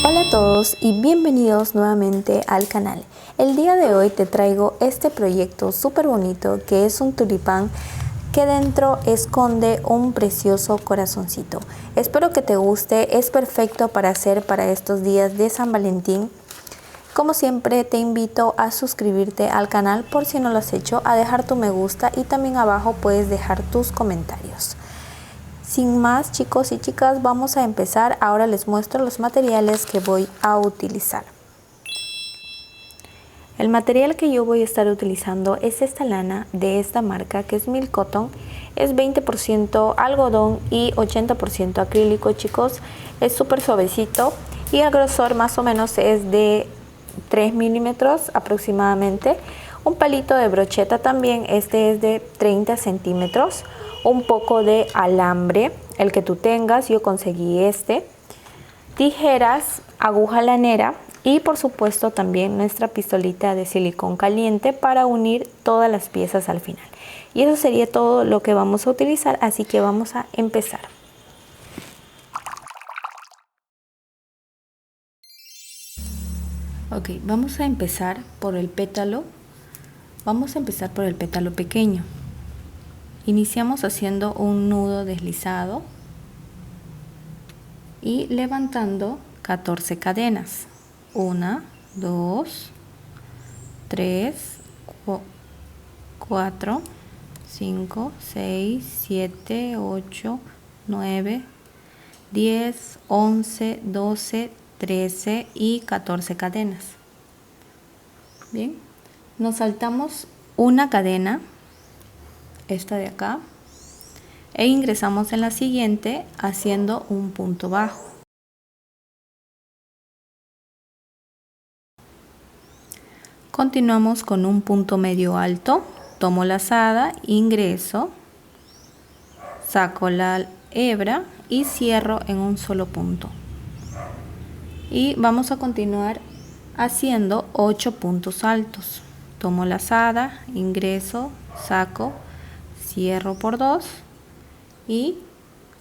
Hola a todos y bienvenidos nuevamente al canal. El día de hoy te traigo este proyecto súper bonito que es un tulipán que dentro esconde un precioso corazoncito. Espero que te guste, es perfecto para hacer para estos días de San Valentín. Como siempre te invito a suscribirte al canal por si no lo has hecho, a dejar tu me gusta y también abajo puedes dejar tus comentarios. Sin más, chicos y chicas, vamos a empezar. Ahora les muestro los materiales que voy a utilizar. El material que yo voy a estar utilizando es esta lana de esta marca que es Milk Cotton. Es 20% algodón y 80% acrílico, chicos. Es súper suavecito y el grosor más o menos es de 3 milímetros aproximadamente. Un palito de brocheta también, este es de 30 centímetros. Un poco de alambre, el que tú tengas, yo conseguí este. Tijeras, aguja lanera y por supuesto también nuestra pistolita de silicón caliente para unir todas las piezas al final. Y eso sería todo lo que vamos a utilizar, así que vamos a empezar. Ok, vamos a empezar por el pétalo. Vamos a empezar por el pétalo pequeño. Iniciamos haciendo un nudo deslizado y levantando 14 cadenas. 1, 2, 3, 4, 5, 6, 7, 8, 9, 10, 11, 12, 13 y 14 cadenas. Bien, nos saltamos una cadena, esta de acá, e ingresamos en la siguiente haciendo un punto bajo. Continuamos con un punto medio alto, tomo lazada, ingreso, saco la hebra y cierro en un solo punto. Y vamos a continuar haciendo 8 puntos altos. Tomo lazada, ingreso, saco, cierro por 2 y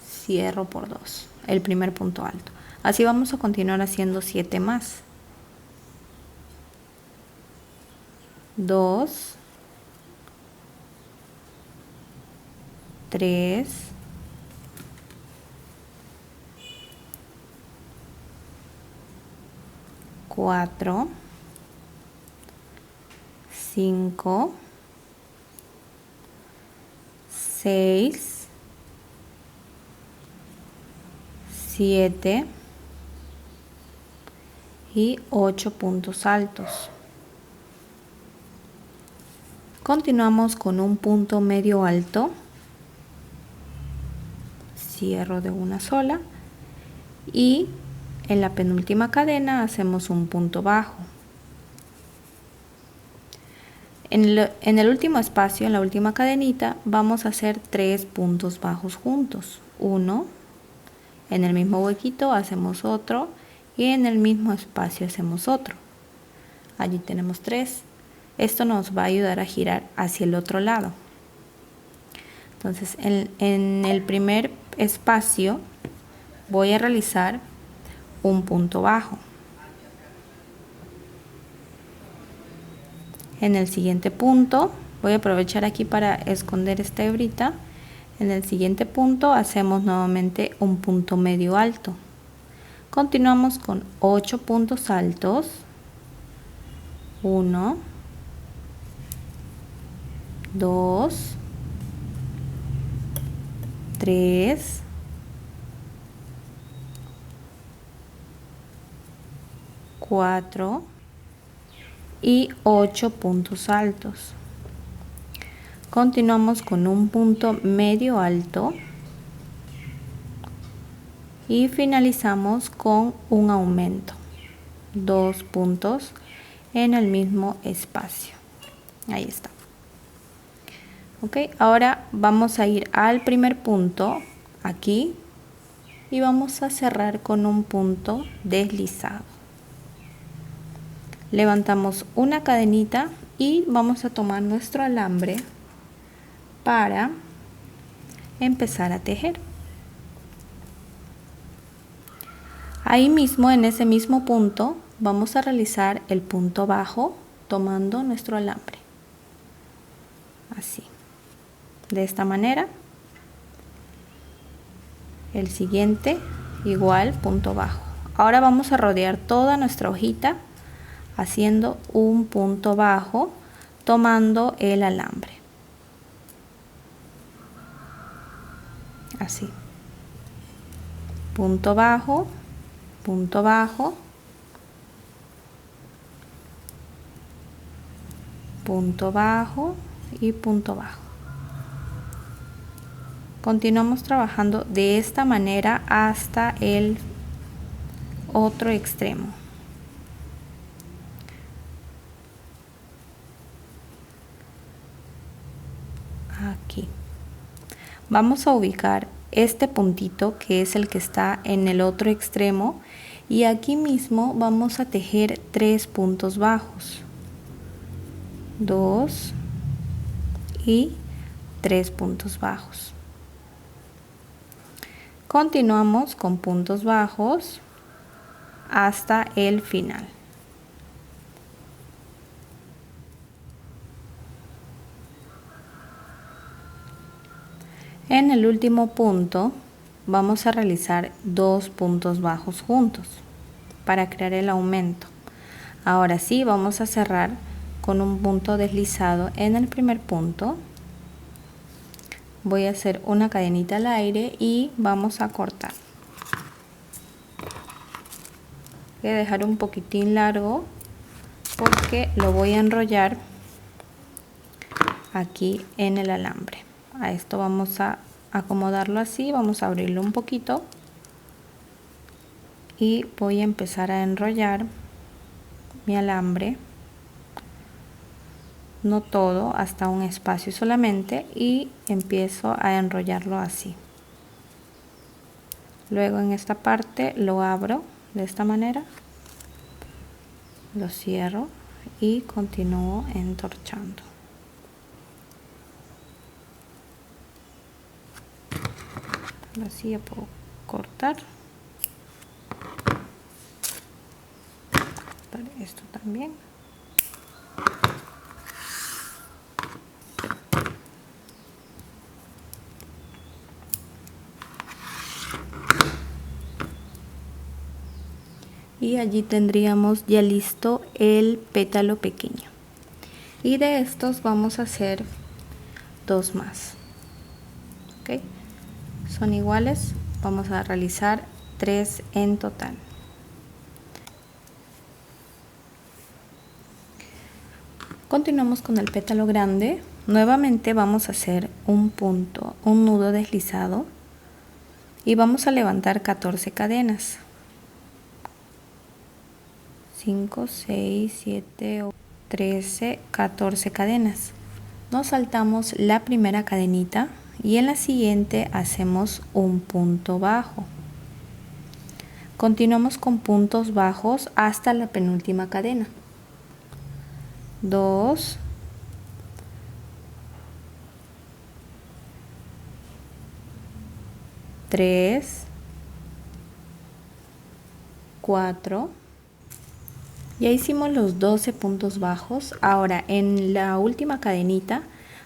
cierro por 2, el primer punto alto. Así vamos a continuar haciendo 7 más. 2, 3, 4, 5, 6, 7 y 8 puntos altos. Continuamos con un punto medio alto, cierro de una sola y en la penúltima cadena hacemos un punto bajo. En el último espacio, en la última cadenita, vamos a hacer 3 puntos bajos juntos. Uno, en el mismo huequito hacemos otro y en el mismo espacio hacemos otro. Allí tenemos 3. Esto nos va a ayudar a girar hacia el otro lado. Entonces, en el primer espacio voy a realizar un punto bajo. En el siguiente punto, voy a aprovechar aquí para esconder esta hebrita. En el siguiente punto hacemos nuevamente un punto medio alto. Continuamos con 8 puntos altos. 1, 2, 3, 4 y 8 puntos altos. Continuamos con un punto medio alto y finalizamos con un aumento, 2 puntos en el mismo espacio. Ahí está. Ok, ahora vamos a ir al primer punto aquí y vamos a cerrar con un punto deslizado. Levantamos una cadenita y vamos a tomar nuestro alambre para empezar a tejer. Ahí mismo, en ese mismo punto, vamos a realizar el punto bajo tomando nuestro alambre. Así. De esta manera. El siguiente, igual, punto bajo. Ahora vamos a rodear toda nuestra hojita haciendo un punto bajo tomando el alambre. Así. Punto bajo, punto bajo, punto bajo y punto bajo. Continuamos trabajando de esta manera hasta el otro extremo. Aquí. Vamos a ubicar este puntito que es el que está en el otro extremo y aquí mismo vamos a tejer 3 puntos bajos. 2 y 3 puntos bajos. Continuamos con puntos bajos hasta el final. En el último punto vamos a realizar 2 puntos bajos juntos para crear el aumento. Ahora sí, vamos a cerrar con un punto deslizado en el primer punto. Voy a hacer una cadenita al aire y vamos a cortar. Voy a dejar un poquitín largo porque lo voy a enrollar aquí en el alambre. A esto vamos a acomodarlo así, vamos a abrirlo un poquito y voy a empezar a enrollar mi alambre, no todo, hasta un espacio solamente, y empiezo a enrollarlo así. Luego en esta parte lo abro de esta manera, lo cierro y continúo entorchando. Así ya puedo cortar esto también. Y allí tendríamos ya listo el pétalo pequeño. Y de estos vamos a hacer 2 más. ¿Ok? Son iguales, vamos a realizar 3 en total. Continuamos con el pétalo grande. Nuevamente vamos a hacer un punto, un nudo deslizado y vamos a levantar 14 cadenas. 5, 6, 7, 13, 14 cadenas. Nos saltamos la primera cadenita y en la siguiente hacemos un punto bajo. Continuamos con puntos bajos hasta la penúltima cadena. 2, 3, 4. Ya hicimos los 12 puntos bajos. Ahora en la última cadenita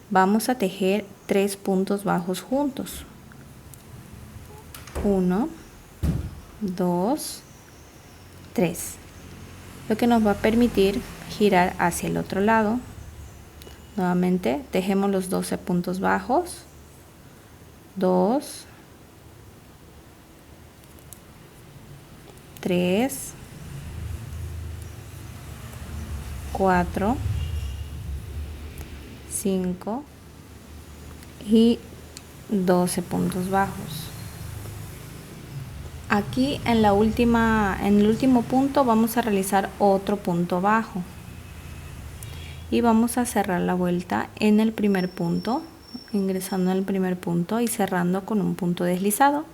vamos a tejer 3 puntos bajos juntos. 1, 2, 3. Lo que nos va a permitir girar hacia el otro lado. Nuevamente tejemos los 12 puntos bajos. 2, 3, 4, 5 y 12 puntos bajos. Aquí en el último punto vamos a realizar otro punto bajo y vamos a cerrar la vuelta en el primer punto, ingresando en el primer punto y cerrando con un punto deslizado.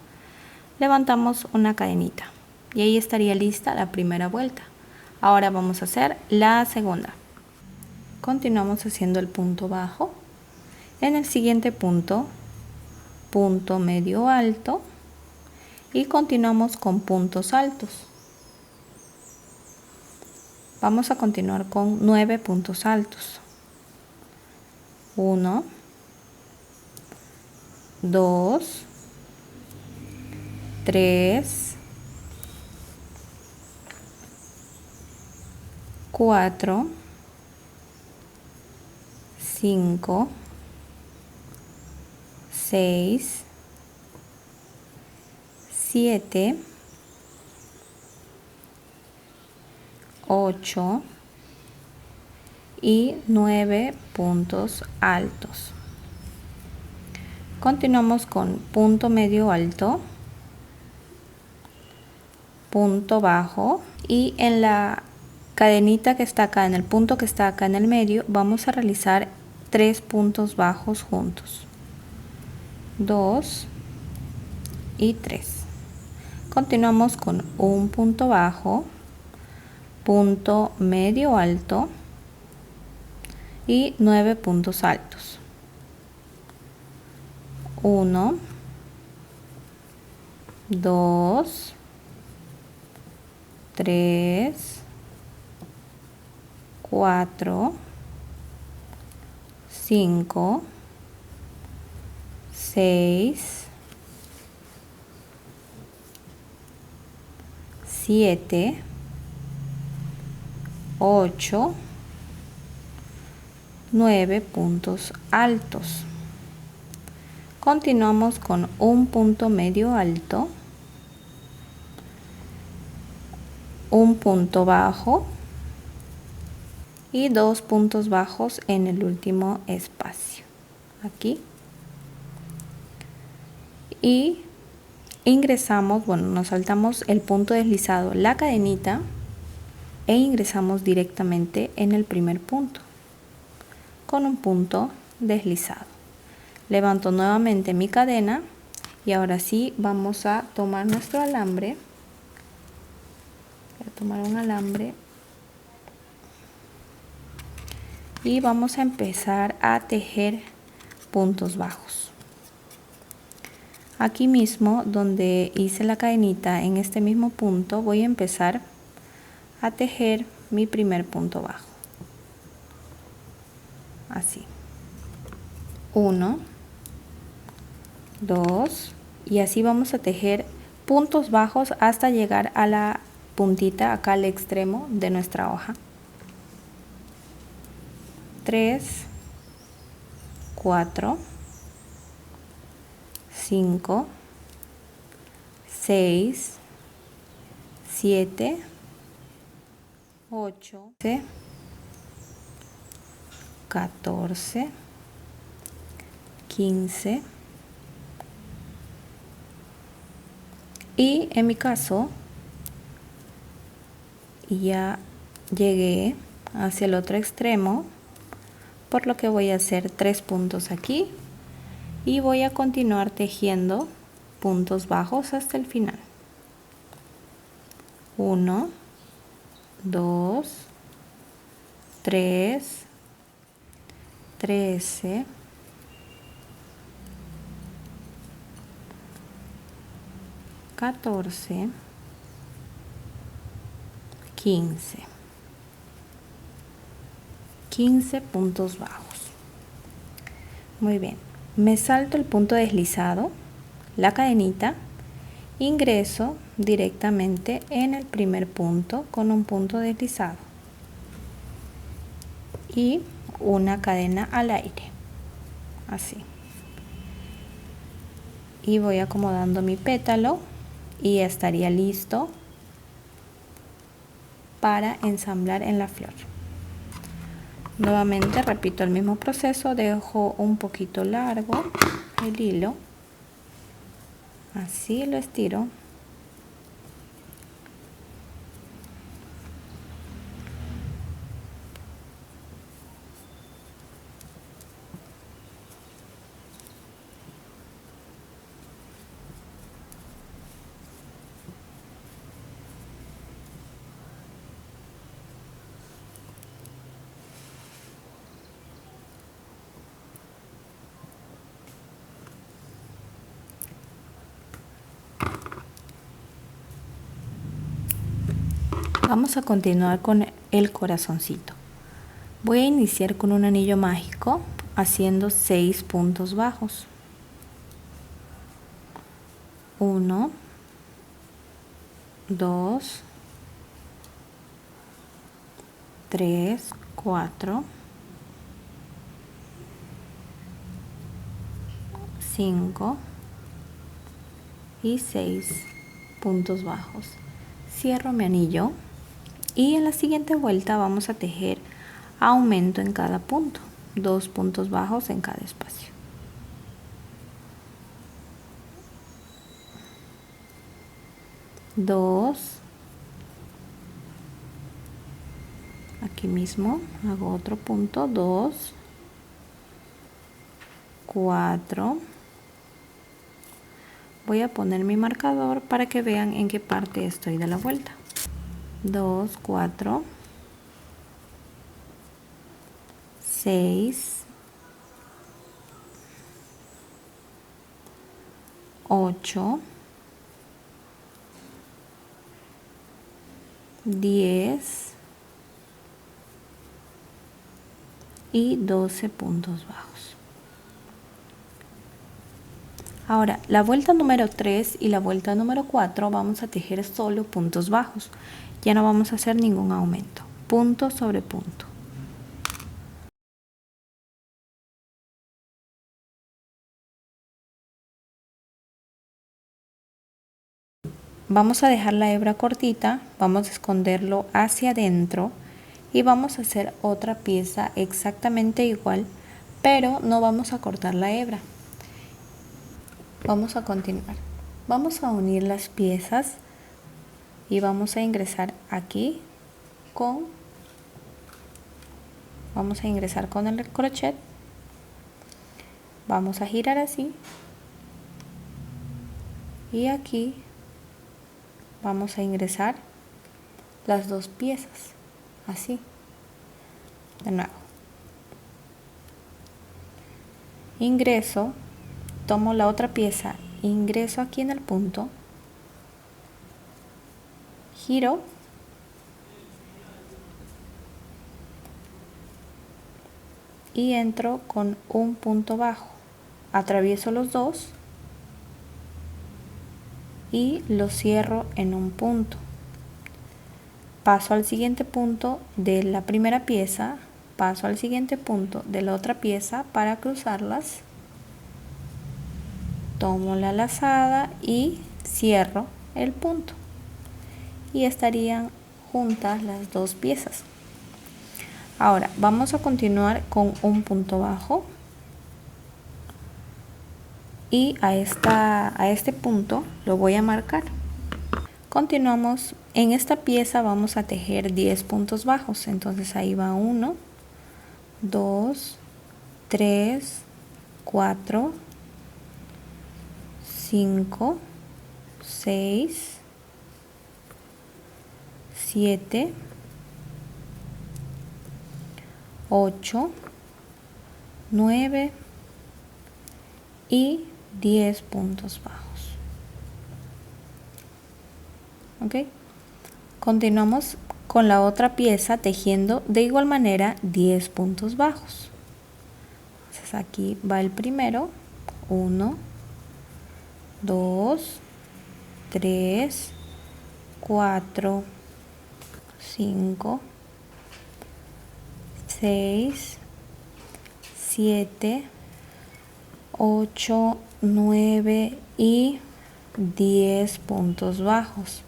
Levantamos una cadenita y ahí estaría lista la primera vuelta. Ahora vamos a hacer la segunda. Continuamos haciendo el punto bajo. En el siguiente punto, punto medio alto. y continuamos con puntos altos. Vamos a continuar con 9 puntos altos. 1, 2, 3, 4, 5, 6, 7, 8 y 9 puntos altos. Continuamos con punto medio alto, punto bajo, y en la cadenita que está acá, en el punto que está acá en el medio, vamos a realizar 3 puntos bajos juntos. 2 y 3. Continuamos con un punto bajo, punto medio alto y 9 puntos altos. 1, 2, 3, 4, 5, 6, 7, 8, 9 puntos altos. Continuamos con un punto medio alto, un punto bajo y 2 puntos bajos en el último espacio, aquí. Y ingresamos, bueno, nos saltamos el punto deslizado, la cadenita, e ingresamos directamente en el primer punto con un punto deslizado. Levanto nuevamente mi cadena y ahora sí vamos a tomar nuestro alambre. Voy a tomar un alambre y vamos a empezar a tejer puntos bajos. Aquí mismo donde hice la cadenita, en este mismo punto voy a empezar a tejer mi primer punto bajo, así. 1, 2 y así vamos a tejer puntos bajos hasta llegar a la puntita acá al extremo de nuestra hoja. 3, 4, 5, 6, 7, 8, 14, 15 y en mi caso ya llegué hacia el otro extremo, por lo que voy a hacer 3 puntos aquí y voy a continuar tejiendo puntos bajos hasta el final. 1, 2, 3, 13, 14, 15. 15 puntos bajos. Muy bien, me salto el punto deslizado, la cadenita, ingreso directamente en el primer punto con un punto deslizado y una cadena al aire, así. Y voy acomodando mi pétalo y estaría listo para ensamblar en la flor. Nuevamente repito el mismo proceso, dejo un poquito largo el hilo, así lo estiro. Vamos a continuar con el corazoncito. Voy a iniciar con un anillo mágico haciendo 6 puntos bajos. 1, 2, 3, 4, 5 y 6 puntos bajos. Cierro mi anillo y en la siguiente vuelta vamos a tejer aumento en cada punto, 2 puntos bajos en cada espacio. Dos, aquí mismo hago otro punto, 2, 4. Voy a poner mi marcador para que vean en qué parte estoy de la vuelta. 2, 4, 6, 8, 10 y 12 puntos bajos. Ahora, la vuelta número 3 y la vuelta número 4 vamos a tejer solo puntos bajos. Ya no vamos a hacer ningún aumento. Punto sobre punto. Vamos a dejar la hebra cortita, vamos a esconderlo hacia adentro y vamos a hacer otra pieza exactamente igual, pero no vamos a cortar la hebra. Vamos a continuar. Vamos a unir las piezas y vamos a ingresar aquí vamos a ingresar con el crochet. Vamos a girar así y aquí vamos a ingresar las dos piezas, así, de nuevo. Ingreso, tomo la otra pieza, ingreso aquí en el punto, giro y entro con un punto bajo. Atravieso los dos y los cierro en un punto. Paso al siguiente punto de la primera pieza, paso al siguiente punto de la otra pieza para cruzarlas. Tomo la lazada y cierro el punto. Y estarían juntas las dos piezas. Ahora vamos a continuar con un punto bajo. Y a este punto lo voy a marcar. Continuamos, en esta pieza vamos a tejer 10 puntos bajos, entonces ahí va 1, 2, 3, 4, 5, 6, 7, 8, 9 y 10 puntos bajos. ¿Ok? Continuamos con la otra pieza tejiendo de igual manera 10 puntos bajos. Entonces aquí va el primero, 1, 2, 3, 4, 5, 6, 7, 8, 9 y 10 puntos bajos.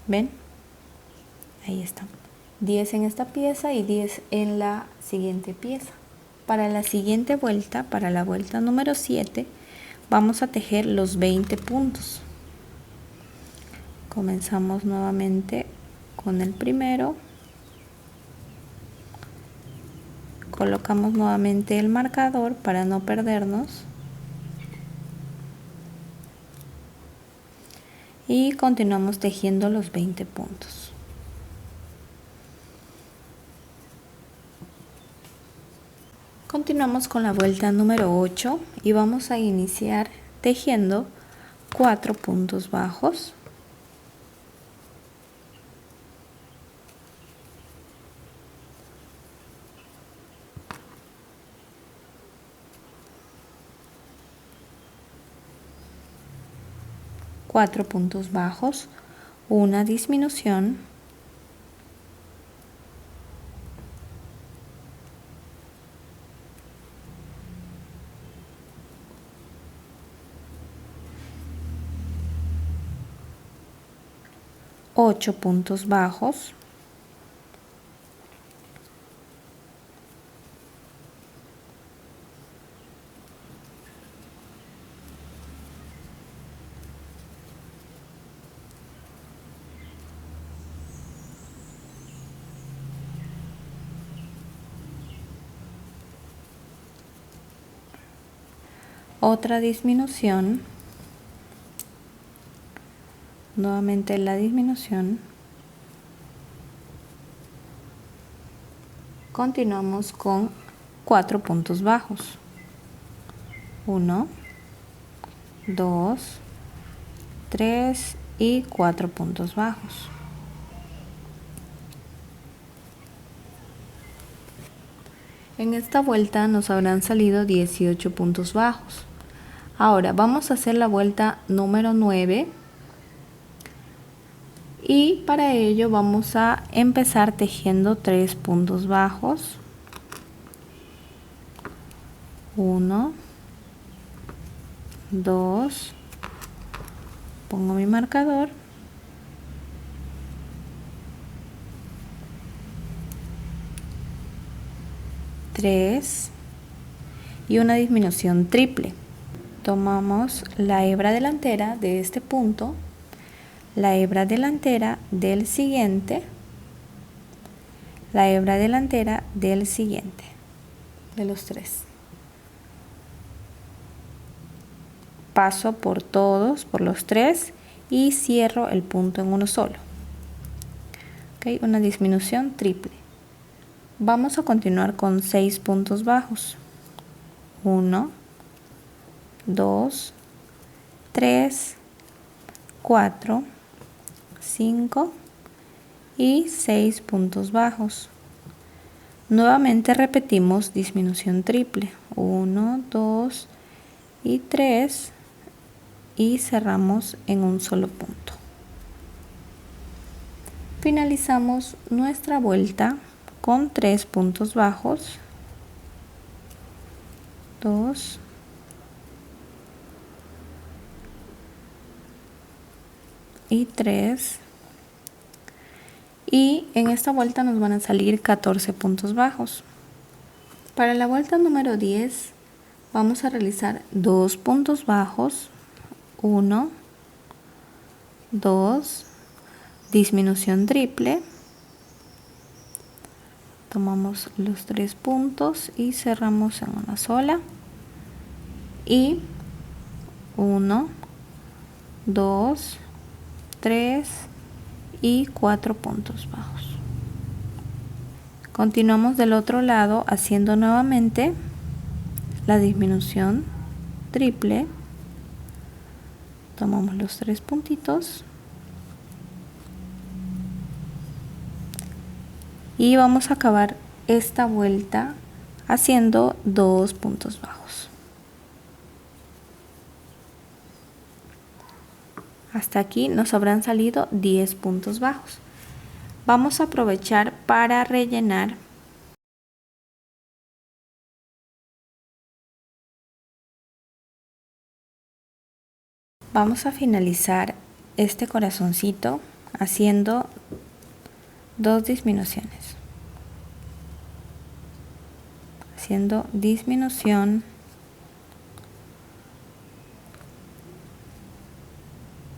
¿Ven? Ahí está. 10 en esta pieza y 10 en la siguiente pieza. Para la siguiente vuelta, para la vuelta número 7, vamos a tejer los 20 puntos. Comenzamos nuevamente con el primero. Colocamos nuevamente el marcador para no perdernos. Y continuamos tejiendo los 20 puntos. Continuamos con la vuelta número 8 y vamos a iniciar tejiendo 4 puntos bajos. 4 puntos bajos, una disminución, ocho puntos bajos, otra disminución, nuevamente la disminución, continuamos con 4 puntos bajos, 1, 2, 3 y 4 puntos bajos. En esta vuelta nos habrán salido 18 puntos bajos. Ahora vamos a hacer la vuelta número 9 y para ello vamos a empezar tejiendo 3 puntos bajos. 1, 2, pongo mi marcador, 3 y una disminución triple. Tomamos la hebra delantera de este punto, la hebra delantera del siguiente, la hebra delantera del siguiente, de los 3. Paso por todos, por los 3 y cierro el punto en uno solo. ¿Okay? Una disminución triple. Vamos a continuar con 6 puntos bajos. 1, 2, 3, 4, 5 y 6 puntos bajos. Nuevamente repetimos disminución triple. 1, 2 y 3 y cerramos en un solo punto. Finalizamos nuestra vuelta con 3 puntos bajos. 2, y 3 y en esta vuelta nos van a salir 14 puntos bajos. Para la vuelta número 10 vamos a realizar 2 puntos bajos, 1, 2, disminución triple, tomamos los 3 puntos y cerramos en una sola y 1, 2, 3 y 4 puntos bajos. Continuamos del otro lado haciendo nuevamente la disminución triple, tomamos los 3 puntitos y vamos a acabar esta vuelta haciendo 2 puntos bajos. Hasta aquí nos habrán salido 10 puntos bajos. Vamos a aprovechar para rellenar. Vamos a finalizar este corazoncito haciendo 2 disminuciones. Haciendo disminución,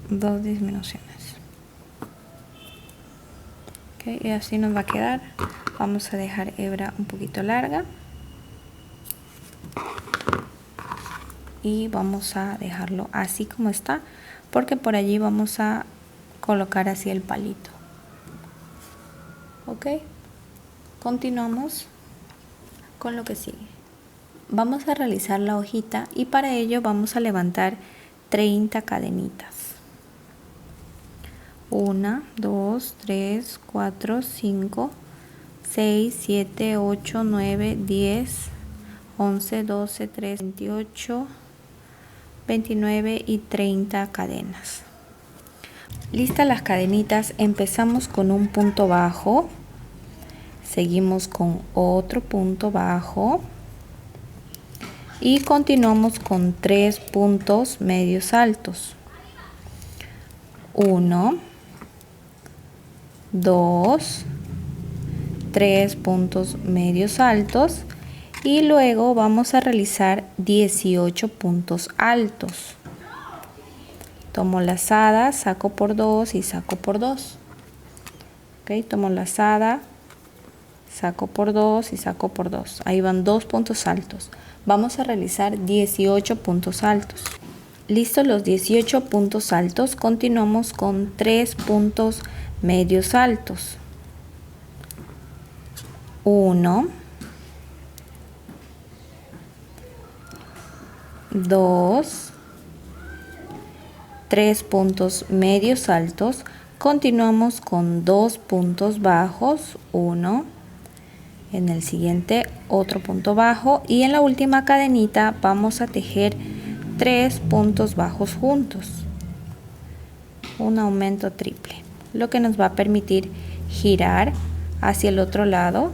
dos disminuciones. Okay, y así nos va a quedar. Vamos a dejar hebra un poquito larga y vamos a dejarlo así como está, porque por allí vamos a colocar así el palito. Ok, continuamos con lo que sigue. Vamos a realizar la hojita y para ello vamos a levantar 30 cadenitas. 1, 2, 3, 4, 5, 6, 7, 8, 9, 10, 11, 12, 13, 28, 29 y 30 cadenas. Listas las cadenitas, empezamos con un punto bajo, seguimos con otro punto bajo y continuamos con 3 puntos medios altos. 1, 2, 3 puntos medios altos y luego vamos a realizar 18 puntos altos. Tomo lazada, saco por 2 y saco por 2. ¿Okay? Tomo lazada, saco por 2 y saco por 2. Ahí van 2 puntos altos. Vamos a realizar 18 puntos altos. Listos los 18 puntos altos, continuamos con 3 puntos medios altos. 1, 2, 3 puntos medios altos, continuamos con 2 puntos bajos, 1, en el siguiente otro punto bajo y en la última cadenita vamos a tejer 3 puntos bajos juntos, un aumento triple, lo que nos va a permitir girar hacia el otro lado.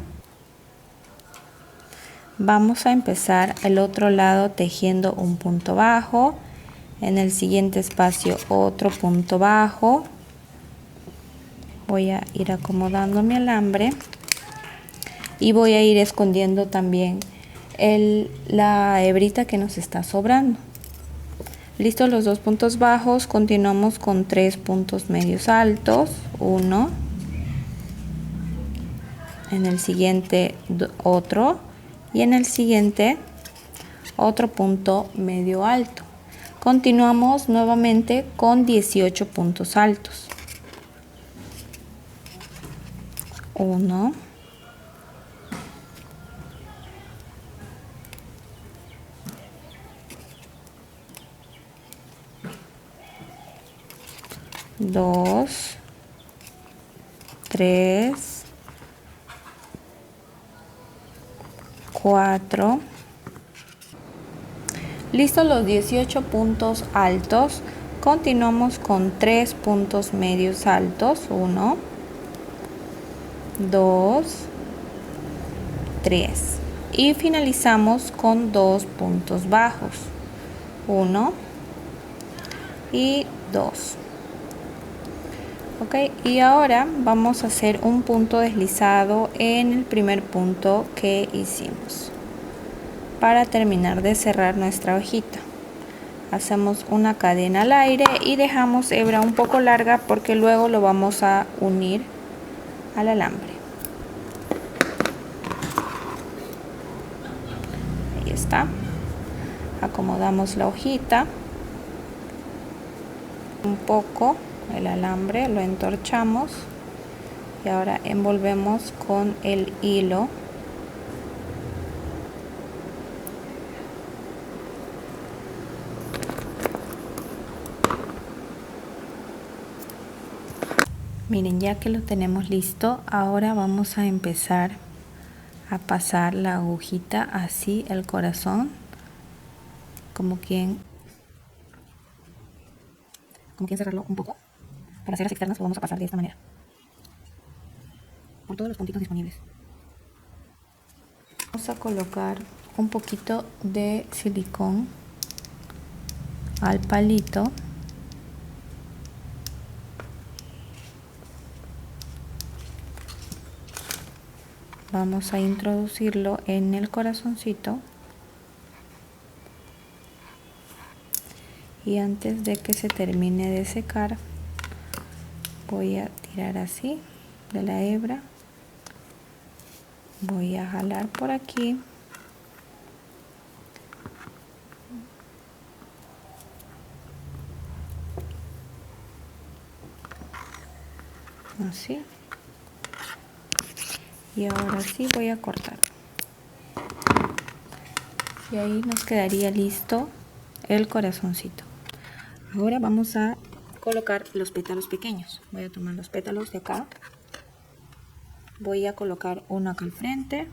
Vamos a empezar el otro lado tejiendo un punto bajo, en el siguiente espacio otro punto bajo. Voy a ir acomodando mi alambre y voy a ir escondiendo también la hebrita que nos está sobrando. Listos los 2 puntos bajos, continuamos con 3 puntos medios altos, 1, en el siguiente otro y en el siguiente otro punto medio alto. Continuamos nuevamente con 18 puntos altos. 1, 2, 3, 4. Listos los 18 puntos altos, continuamos con 3 puntos medios altos, 1, 2, 3 y finalizamos con 2 puntos bajos, 1 y 2. Ok, y ahora vamos a hacer un punto deslizado en el primer punto que hicimos. Para terminar de cerrar nuestra hojita, hacemos una cadena al aire y dejamos hebra un poco larga porque luego lo vamos a unir al alambre. Ahí está. Acomodamos la hojita un poco, el alambre lo entorchamos y ahora envolvemos con el hilo. Miren, ya que lo tenemos listo, ahora vamos a empezar a pasar la agujita así, el corazón, como quien cerrarlo un poco. Para hacer las externas lo vamos a pasar de esta manera, por todos los puntitos disponibles. Vamos a colocar un poquito de silicón al palito. Vamos a introducirlo en el corazoncito y antes de que se termine de secar voy a tirar así de la hebra, voy a jalar por aquí así y ahora sí voy a cortar y ahí nos quedaría listo el corazoncito. Ahora vamos a colocar los pétalos pequeños. Voy a tomar los pétalos de acá, voy a colocar uno acá al frente,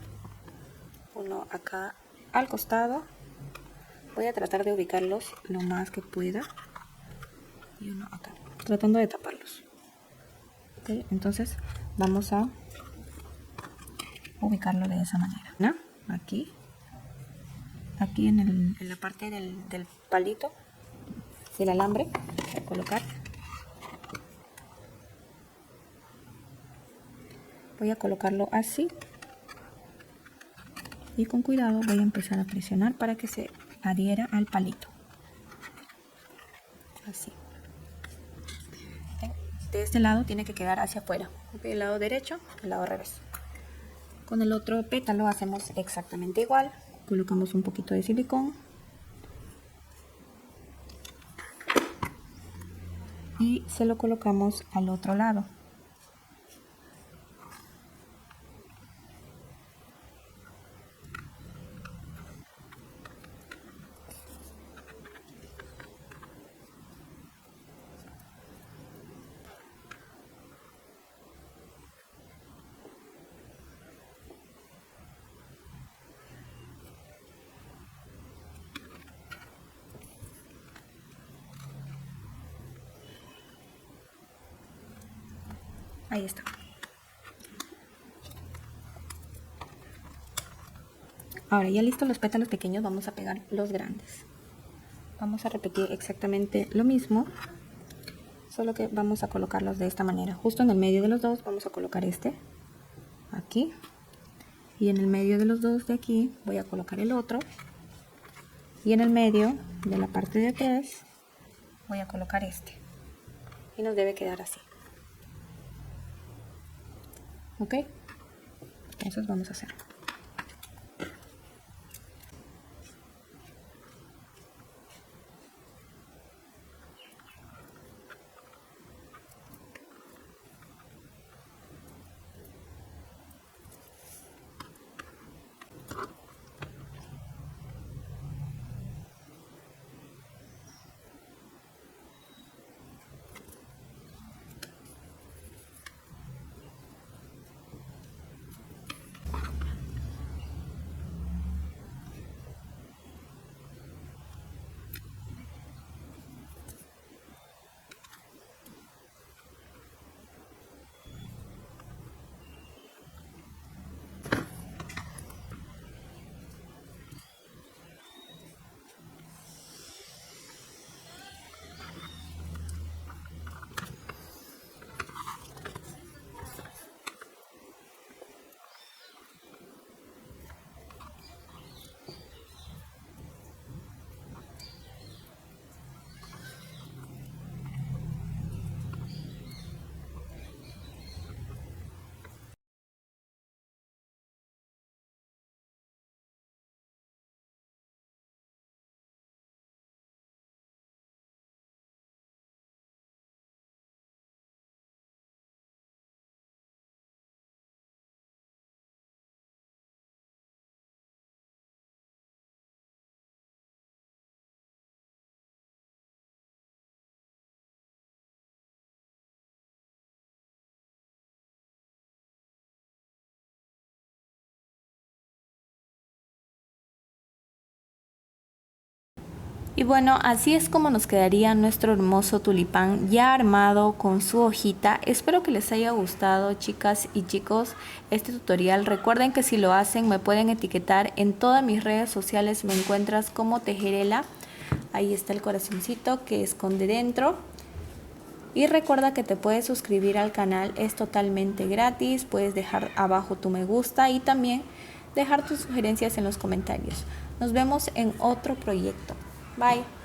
uno acá al costado, voy a tratar de ubicarlos lo más que pueda y uno acá. tratando de taparlos. ¿Okay? Entonces vamos a ubicarlo de esa manera, ¿no? Aquí en la parte del palito del alambre, voy a colocar. Voy a colocarlo así y con cuidado voy a empezar a presionar para que se adhiera al palito. Así. De este lado tiene que quedar hacia afuera. El lado derecho, el lado revés. Con el otro pétalo hacemos exactamente igual. Colocamos un poquito de silicón. Y se lo colocamos al otro lado. Ahí está. Ahora ya listos los pétalos pequeños, vamos a pegar los grandes. Vamos a repetir exactamente lo mismo, solo que vamos a colocarlos de esta manera. Justo en el medio de los dos vamos a colocar este, aquí. Y en el medio de los dos de aquí voy a colocar el otro. Y en el medio de la parte de atrás voy a colocar este. Y nos debe quedar así. ¿Ok? Entonces vamos a hacer. Y bueno, así es como nos quedaría nuestro hermoso tulipán ya armado con su hojita. Espero que les haya gustado, chicas y chicos, este tutorial. Recuerden que si lo hacen me pueden etiquetar en todas mis redes sociales. Me encuentras como Tejerela. Ahí está el corazoncito que esconde dentro. Y recuerda que te puedes suscribir al canal, es totalmente gratis. Puedes dejar abajo tu me gusta y también dejar tus sugerencias en los comentarios. Nos vemos en otro proyecto. Bye.